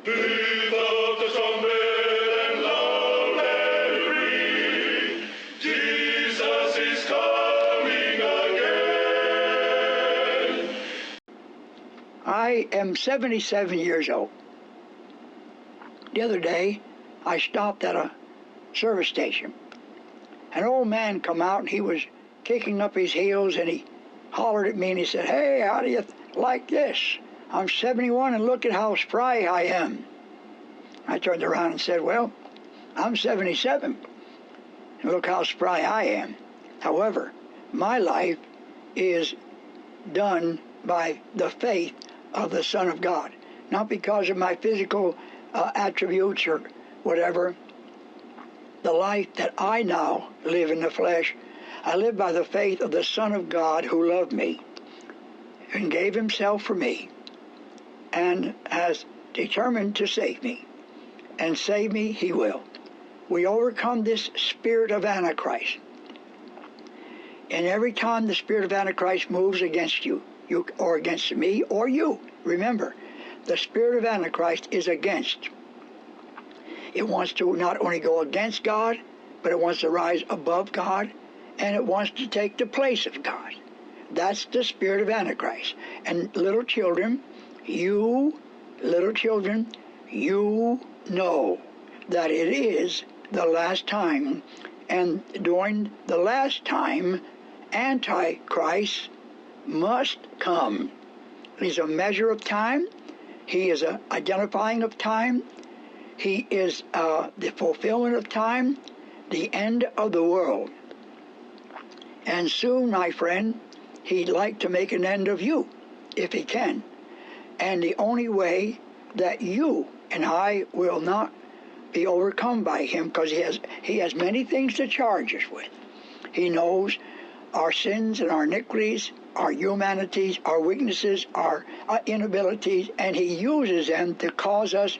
Breathe of the trumpet and loud and free, Jesus is coming again. I am 77 years old. The other day, I stopped at a service station. An old man come out, and he was kicking up his heels, and he hollered at me, and he said, "Hey, how do you like this? I'm 71, and look at how spry I am." I turned around and said, "Well, I'm 77, and look how spry I am. However, my life is done by the faith of the Son of God, not because of my physical attributes or whatever. The life that I now live in the flesh, I live by the faith of the Son of God who loved me and gave himself for me and has determined to save me. And save me he will. We overcome this spirit of Antichrist. And every time the spirit of Antichrist moves against you or against me or you, remember, the spirit of Antichrist is against. It wants to not only go against God, but it wants to rise above God, and it wants to take the place of God. That's the spirit of Antichrist. And little children, you know that it is the last time, and during the last time, Antichrist must come. He's a measure of time. He is an identifying of time. He is the fulfillment of time, the end of the world. And soon, my friend, he'd like to make an end of you, if he can. And the only way that you and I will not be overcome by him, because he has many things to charge us with. He knows our sins and our iniquities, our humanities, our weaknesses, our inabilities, and he uses them to cause us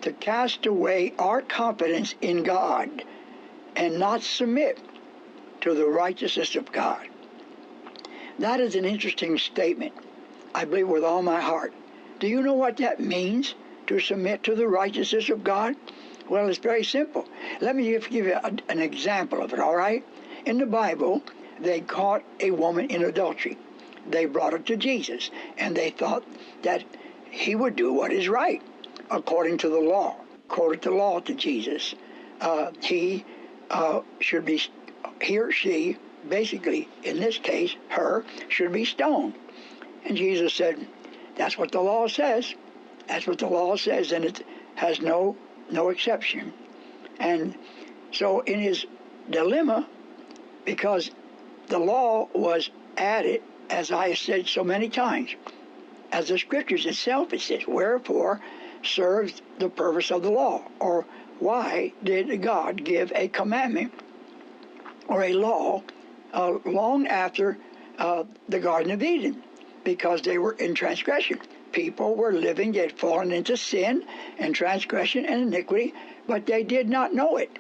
to cast away our confidence in God and not submit to the righteousness of God. That is an interesting statement, I believe with all my heart. Do you know what that means, to submit to the righteousness of God? Well, it's very simple. Let me give you an example of it, all right? In the Bible, they caught a woman in adultery. They brought her to Jesus, and they thought that he would do what is right according to the law. Quoted the law to Jesus. He or she, basically, in this case, her, should be stoned. And Jesus said, that's what the law says. That's what the law says, and it has no exception. And so in his dilemma, because the law was added, as I have said so many times, as the scriptures itself, it says, wherefore serves the purpose of the law? Or why did God give a commandment or a law long after the Garden of Eden? Because they were in transgression. People were living, they had fallen into sin and transgression and iniquity, but they did not know it.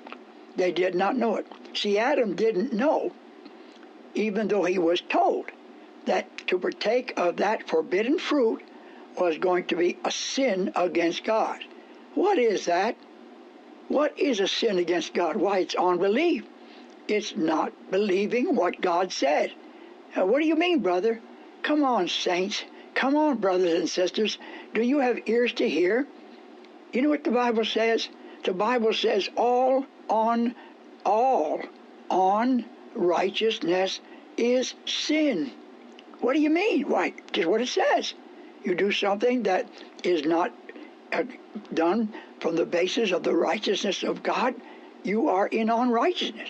They did not know it. See, Adam didn't know, even though he was told that to partake of that forbidden fruit was going to be a sin against God. What is that? What is a sin against God? Why, it's unbelief. It's not believing what God said. Now, what do you mean, brother? Come on, saints. Come on, brothers and sisters. Do you have ears to hear? You know what the Bible says? The Bible says all on righteousness is sin. What do you mean? Why, just what it says. You do something that is not done from the basis of the righteousness of God, you are in unrighteousness.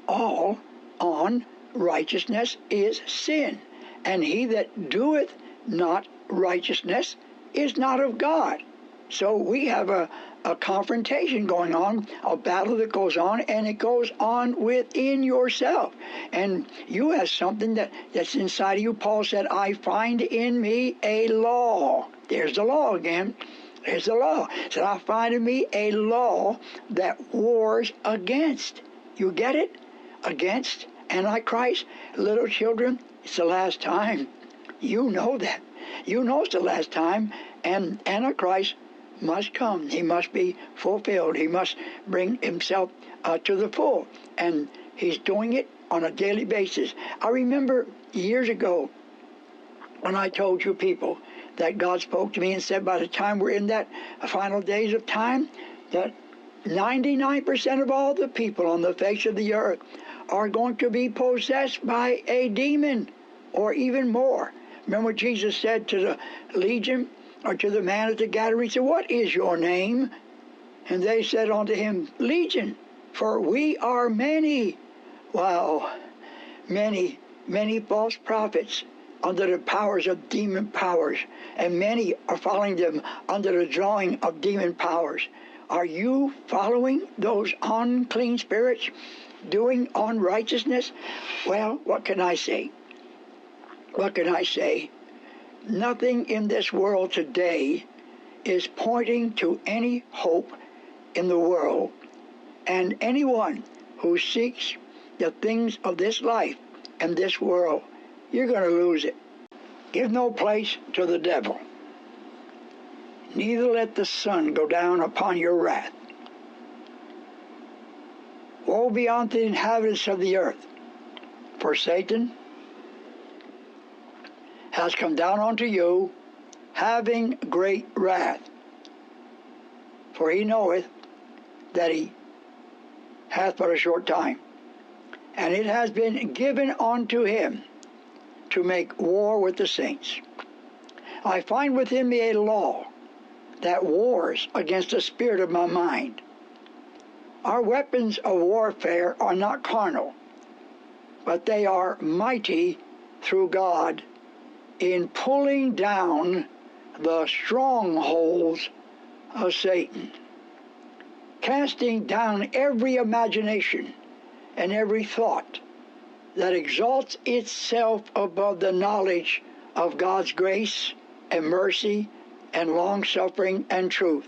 All unrighteousness is sin, and he that doeth not righteousness is not of God. So we have a confrontation going on, a battle that goes on, and it goes on within yourself. And you have something that's inside of you. Paul said, I find in me a law. There's the law again. There's the law. He said, I find in me a law that wars against. You get it? Against Antichrist. Little children, it's the last time. You know that. You know it's the last time. And Antichrist must come. He must be fulfilled. He must bring himself to the full. And he's doing it on a daily basis. I remember years ago when I told you people that God spoke to me and said by the time we're in that final days of time, that 99% of all the people on the face of the earth are going to be possessed by a demon, or even more. Remember Jesus said to the legion, or to the man at the gathering, he said, "What is your name?" And they said unto him, "Legion, for we are many." Wow, many, many false prophets under the powers of demon powers, and many are following them under the drawing of demon powers. Are you following those unclean spirits, doing unrighteousness? Well, what can I say? What can I say? Nothing in this world today is pointing to any hope in the world. And anyone who seeks the things of this life and this world, you're going to lose it. Give no place to the devil. Neither let the sun go down upon your wrath. Woe be unto the inhabitants of the earth, for Satan has come down unto you, having great wrath. For he knoweth that he hath but a short time, and it has been given unto him to make war with the saints. I find within me a law that wars against the spirit of my mind. Our weapons of warfare are not carnal, but they are mighty through God in pulling down the strongholds of Satan, casting down every imagination and every thought that exalts itself above the knowledge of God's grace and mercy and long-suffering and truth.